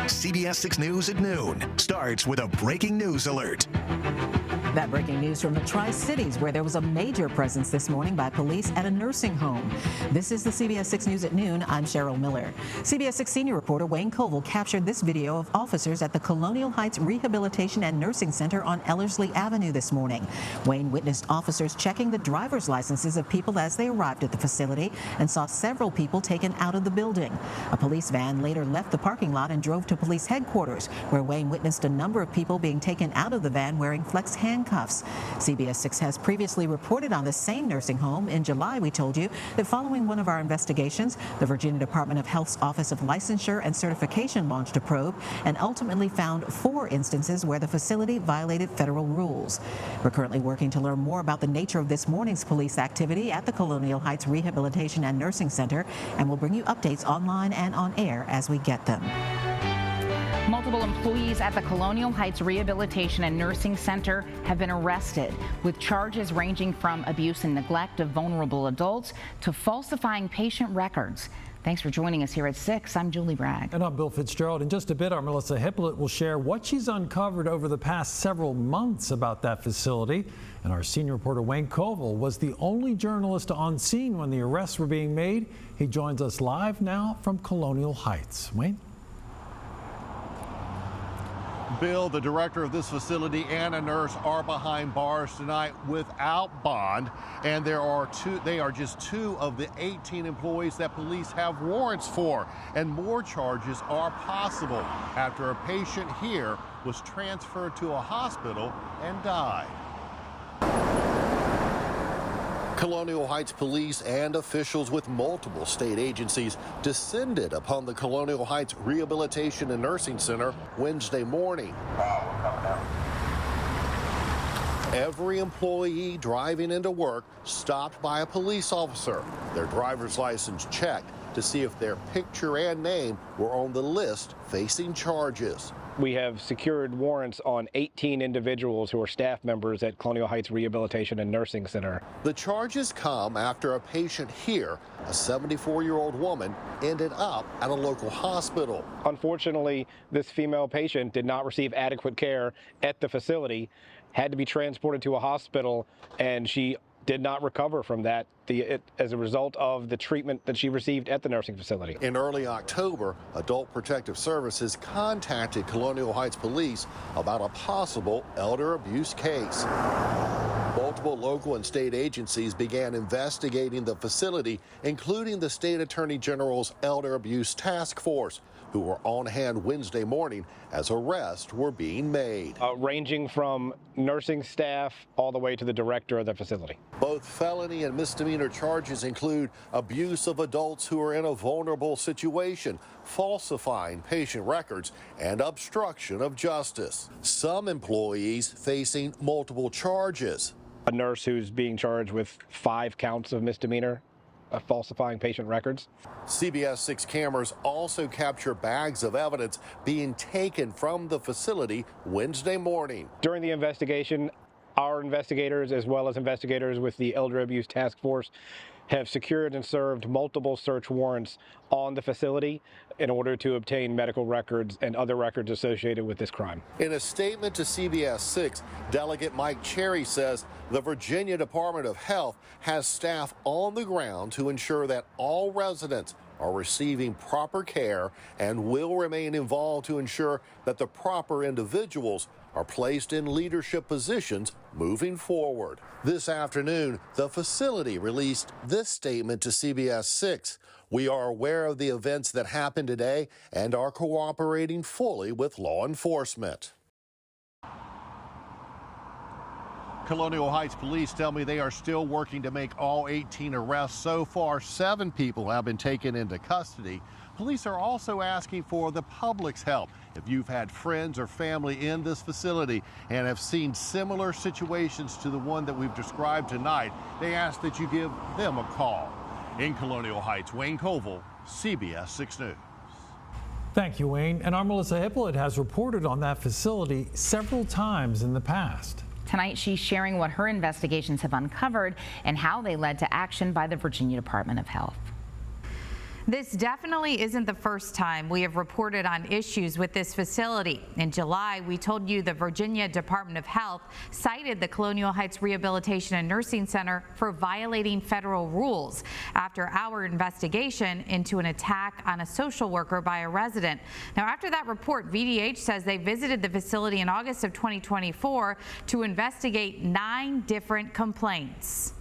CBS 6 News at noon starts with a breaking news alert. That breaking news from the Tri-Cities, where there was a major presence this morning by police at a nursing home. This is the CBS 6 News at noon. I'm Cheryl Miller. CBS 6 senior reporter Wayne Koval captured this video of officers at the Colonial Heights Rehabilitation and Nursing Center on Ellerslie Avenue this morning. Wayne witnessed officers checking the driver's licenses of people as they arrived at the facility and saw several people taken out of the building. A police van later left the parking lot and drove to police headquarters, where Wayne witnessed a number of people being taken out of the van wearing flex handcuffs. CBS 6 has previously reported on the same nursing home. In July, we told you that following one of our investigations, the Virginia Department of Health's Office of Licensure and Certification launched a probe and ultimately found 4 instances where the facility violated federal rules. We're currently working to learn more about the nature of this morning's police activity at the Colonial Heights Rehabilitation and Nursing Center, and we'll bring you updates online and on air as we get them. Multiple employees at the Colonial Heights Rehabilitation and Nursing Center have been arrested with charges ranging from abuse and neglect of vulnerable adults to falsifying patient records. Thanks for joining us here at 6. I'm Julie Bragg. And I'm Bill Fitzgerald. In just a bit, our Melissa Hippolyte will share what she's uncovered over the past several months about that facility. And our senior reporter Wayne Koval was the only journalist on scene when the arrests were being made. He joins us live now from Colonial Heights. Wayne? Bill, the director of this facility, and a nurse are behind bars tonight without bond, and they are just 2 of the 18 employees that police have warrants for, and more charges are possible after a patient here was transferred to a hospital and died. Colonial Heights police and officials with multiple state agencies descended upon the Colonial Heights Rehabilitation and Nursing Center Wednesday morning. Every employee driving into work stopped by a police officer, their driver's license checked to see if their picture and name were on the list facing charges. We have secured warrants on 18 individuals who are staff members at Colonial Heights Rehabilitation and Nursing Center. The charges come after a patient here, a 74-year-old woman, ended up at a local hospital. Unfortunately, this female patient did not receive adequate care at the facility, had to be transported to a hospital, and she did not recover from that as a result of the treatment that she received at the nursing facility. In early October, Adult Protective Services contacted Colonial Heights Police about a possible elder abuse case. Multiple local and state agencies began investigating the facility, including the State Attorney General's Elder Abuse Task Force, who were on hand Wednesday morning as arrests were being made. Ranging from nursing staff all the way to the director of the facility. Both felony and misdemeanor charges include abuse of adults who are in a vulnerable situation, falsifying patient records, and obstruction of justice. Some employees facing multiple charges. A nurse who's being charged with 5 counts of misdemeanor, falsifying patient records. CBS 6 cameras also capture bags of evidence being taken from the facility Wednesday morning. During the investigation, our investigators, as well as investigators with the Elder Abuse Task Force, have secured and served multiple search warrants on the facility in order to obtain medical records and other records associated with this crime. In a statement to CBS 6, Delegate Mike Cherry says the Virginia Department of Health has staff on the ground to ensure that all residents are receiving proper care and will remain involved to ensure that the proper individuals are placed in leadership positions moving forward. This afternoon, the facility released this statement to CBS 6. We are aware of the events that happened today and are cooperating fully with law enforcement. Colonial Heights police tell me they are still working to make all 18 arrests. So far, 7 people have been taken into custody. Police are also asking for the public's help. If you've had friends or family in this facility and have seen similar situations to the one that we've described tonight, they ask that you give them a call. In Colonial Heights, Wayne Koval, CBS 6 News. Thank you, Wayne. And our Melissa Hippolyte has reported on that facility several times in the past. Tonight, she's sharing what her investigations have uncovered and how they led to action by the Virginia Department of Health. This definitely isn't the first time we have reported on issues with this facility. In July, we told you the Virginia Department of Health cited the Colonial Heights Rehabilitation and Nursing Center for violating federal rules after our investigation into an attack on a social worker by a resident. Now, after that report, VDH says they visited the facility in August of 2024 to investigate 9 different complaints.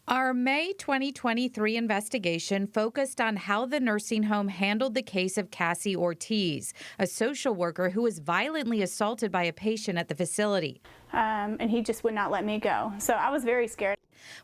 Our May 2023 investigation focused on how the nursing home handled the case of Cassie Ortiz, a social worker who was violently assaulted by a patient at the facility. And he just would not let me go. So I was very scared.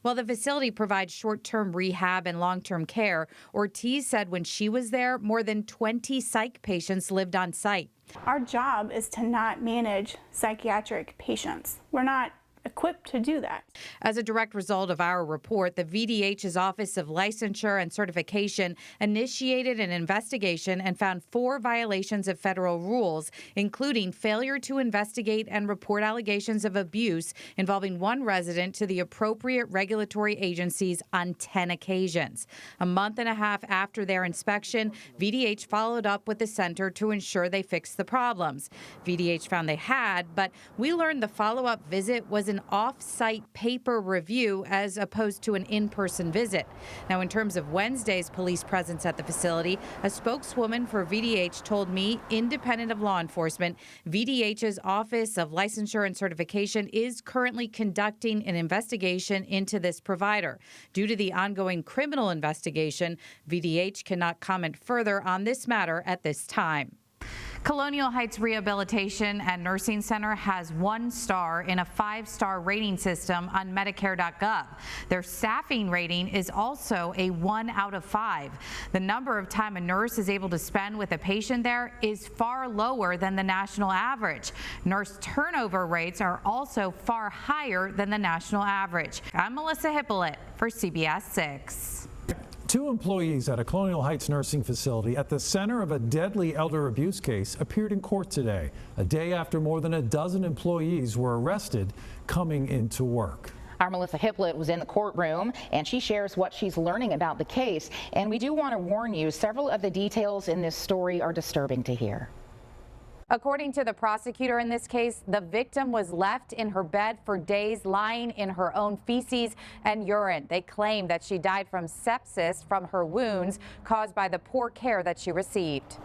While the facility provides short-term rehab and long-term care, Ortiz said when she was there, more than 20 psych patients lived on site. Our job is to not manage psychiatric patients. We're not equipped to do that. As a direct result of our report, the VDH's Office of Licensure and Certification initiated an investigation and found 4 violations of federal rules, including failure to investigate and report allegations of abuse involving one resident to the appropriate regulatory agencies on 10 occasions. A month and a half after their inspection, VDH followed up with the center to ensure they fixed the problems. VDH found they had, but we learned the follow-up visit was an off-site paper review as opposed to an in-person visit. Now, in terms of Wednesday's police presence at the facility, a spokeswoman for VDH told me, independent of law enforcement, VDH's Office of Licensure and Certification is currently conducting an investigation into this provider. Due to the ongoing criminal investigation, VDH cannot comment further on this matter at this time. Colonial Heights Rehabilitation and Nursing Center has 1 star in a 5-star rating system on Medicare.gov. Their staffing rating is also a 1 out of 5. The number of time a nurse is able to spend with a patient there is far lower than the national average. Nurse turnover rates are also far higher than the national average. I'm Melissa Hippolyte for CBS 6. 2 employees at a Colonial Heights nursing facility at the center of a deadly elder abuse case appeared in court today, a day after more than a dozen employees were arrested coming into work. Our Melissa Hippolyte was in the courtroom, and she shares what she's learning about the case. And we do want to warn you, several of the details in this story are disturbing to hear. According to the prosecutor in this case, the victim was left in her bed for days, lying in her own feces and urine. They claim that she died from sepsis from her wounds caused by the poor care that she received.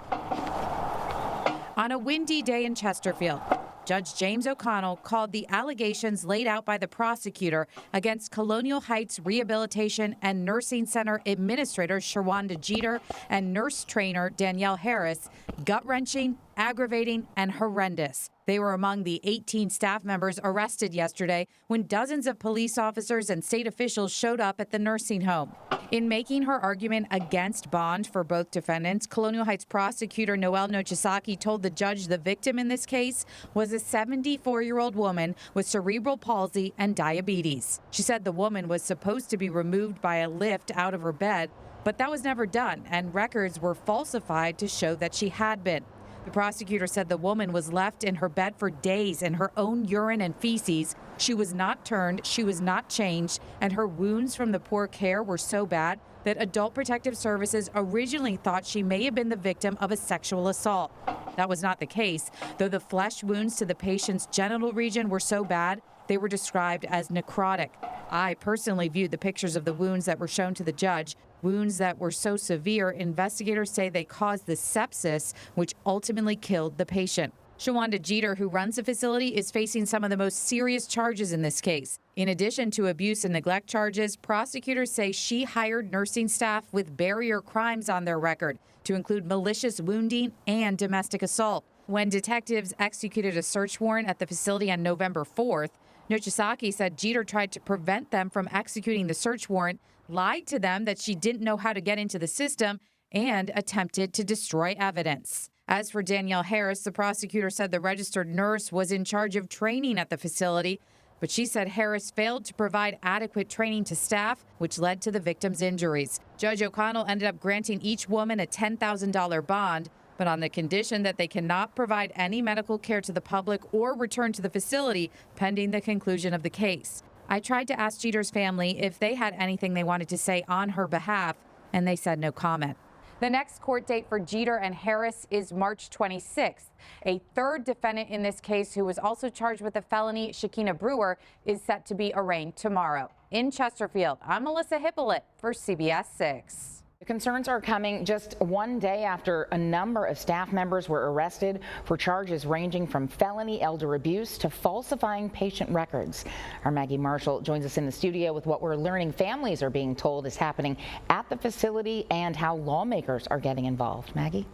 On a windy day in Chesterfield, Judge James O'Connell called the allegations laid out by the prosecutor against Colonial Heights Rehabilitation and Nursing Center Administrator Shawanda Jeter and nurse trainer Danielle Harris gut-wrenching, aggravating, and horrendous. They were among the 18 staff members arrested yesterday when dozens of police officers and state officials showed up at the nursing home. In making her argument against bond for both defendants, Colonial Heights prosecutor Noelle Nochisaki told the judge the victim in this case was a 74-year-old woman with cerebral palsy and diabetes. She said the woman was supposed to be removed by a lift out of her bed, but that was never done, and records were falsified to show that she had been. The prosecutor said the woman was left in her bed for days in her own urine and feces. She was not turned, she was not changed, and her wounds from the poor care were so bad that Adult Protective Services originally thought she may have been the victim of a sexual assault. That was not the case, though the flesh wounds to the patient's genital region were so bad, they were described as necrotic. I personally viewed the pictures of the wounds that were shown to the judge. Wounds that were so severe, investigators say they caused the sepsis, which ultimately killed the patient. Shawanda Jeter, who runs the facility, is facing some of the most serious charges in this case. In addition to abuse and neglect charges, prosecutors say she hired nursing staff with barrier crimes on their record, to include malicious wounding and domestic assault. When detectives executed a search warrant at the facility on November 4th, Nochisaki said Jeter tried to prevent them from executing the search warrant, lied to them that she didn't know how to get into the system, and attempted to destroy evidence. As for Danielle Harris, the prosecutor said the registered nurse was in charge of training at the facility, but she said Harris failed to provide adequate training to staff, which led to the victim's injuries. Judge O'Connell ended up granting each woman a $10,000 bond, but on the condition that they cannot provide any medical care to the public or return to the facility pending the conclusion of the case. I tried to ask Jeter's family if they had anything they wanted to say on her behalf, and they said no comment. The next court date for Jeter and Harris is March 26th. A third defendant in this case, who was also charged with a felony, Shakina Brewer, is set to be arraigned tomorrow. In Chesterfield, I'm Melissa Hippolyte for CBS 6. The concerns are coming just one day after a number of staff members were arrested for charges ranging from felony elder abuse to falsifying patient records. Our Maggie Marshall joins us in the studio with what we're learning families are being told is happening at the facility and how lawmakers are getting involved. Maggie?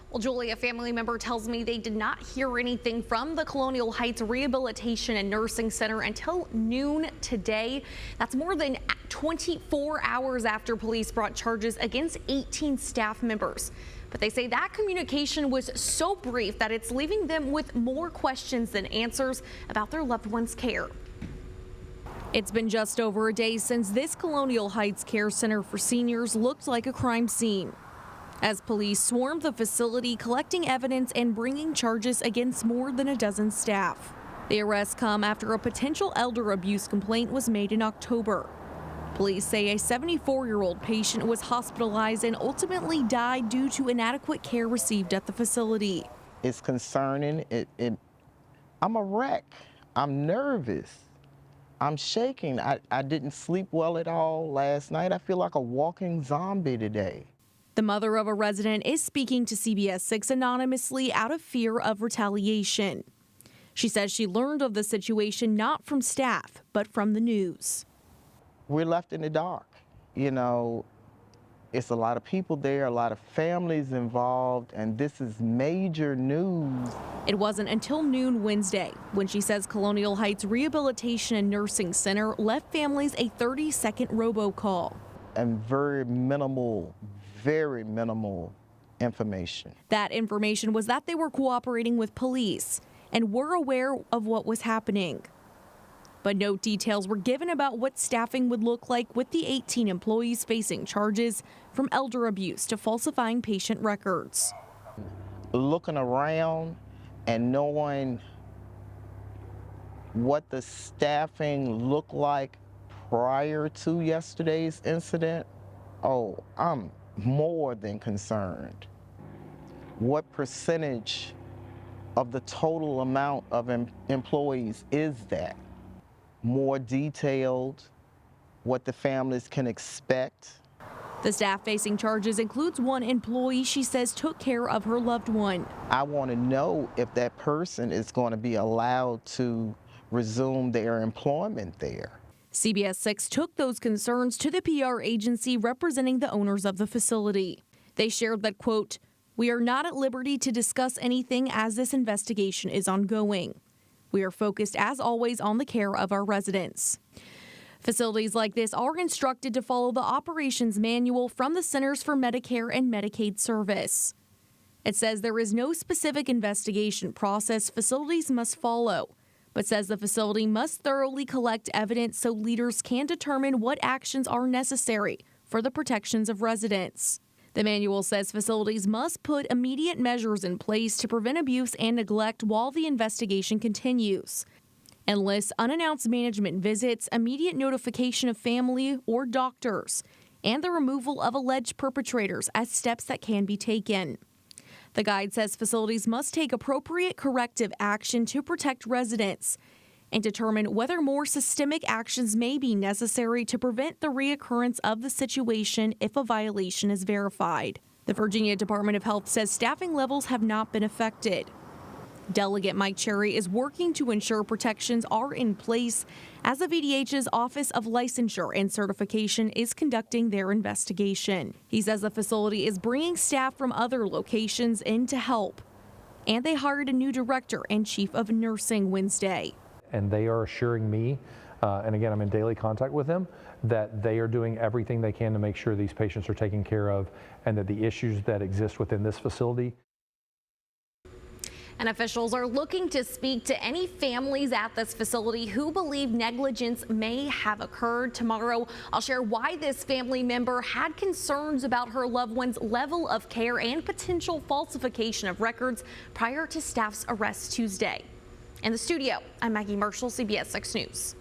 Well, Julie, a family member tells me they did not hear anything from the Colonial Heights Rehabilitation and Nursing Center until noon today. That's more than 24 hours after police brought charges against 18 staff members. But they say that communication was so brief that it's leaving them with more questions than answers about their loved one's care. It's been just over a day since this Colonial Heights Care Center for seniors looked like a crime scene, as police swarmed the facility collecting evidence and bringing charges against more than a dozen staff. The arrests come after a potential elder abuse complaint was made in October. Police say a 74-year-old patient was hospitalized and ultimately died due to inadequate care received at the facility. It's concerning. I'm a wreck. I'm nervous. I'm shaking. I didn't sleep well at all last night. I feel like a walking zombie today. The mother of a resident is speaking to CBS 6 anonymously out of fear of retaliation. She says she learned of the situation not from staff, but from the news. We're left in the dark. You know, it's a lot of people there, a lot of families involved, and this is major news. It wasn't until noon Wednesday when she says Colonial Heights Rehabilitation and Nursing Center left families a 30-second robocall. And very minimal information. That information was that they were cooperating with police and were aware of what was happening. But no details were given about what staffing would look like with the 18 employees facing charges from elder abuse to falsifying patient records. Looking around and knowing what the staffing looked like prior to yesterday's incident, oh, I'm more than concerned. What percentage of the total amount of employees is that? More detailed, what the families can expect. The staff facing charges includes one employee she says took care of her loved one. I want to know if that person is going to be allowed to resume their employment there. CBS 6 took those concerns to the PR agency representing the owners of the facility. They shared that, quote, "We are not at liberty to discuss anything as this investigation is ongoing. We are focused, as always, on the care of our residents." Facilities like this are instructed to follow the operations manual from the Centers for Medicare and Medicaid Service. It says there is no specific investigation process facilities must follow, but says the facility must thoroughly collect evidence so leaders can determine what actions are necessary for the protections of residents. The manual says facilities must put immediate measures in place to prevent abuse and neglect while the investigation continues, and lists unannounced management visits, immediate notification of family or doctors, and the removal of alleged perpetrators as steps that can be taken. The guide says facilities must take appropriate corrective action to protect residents and determine whether more systemic actions may be necessary to prevent the reoccurrence of the situation if a violation is verified. The Virginia Department of Health says staffing levels have not been affected. Delegate Mike Cherry is working to ensure protections are in place as the VDH's Office of Licensure and Certification is conducting their investigation. He says the facility is bringing staff from other locations in to help, and they hired a new director and chief of nursing Wednesday. And they are assuring me, and again, I'm in daily contact with them, that they are doing everything they can to make sure these patients are taken care of and that the issues that exist within this facility. And officials are looking to speak to any families at this facility who believe negligence may have occurred. Tomorrow, I'll share why this family member had concerns about her loved one's level of care and potential falsification of records prior to staff's arrest Tuesday. In the studio, I'm Maggie Marshall, CBS 6 News.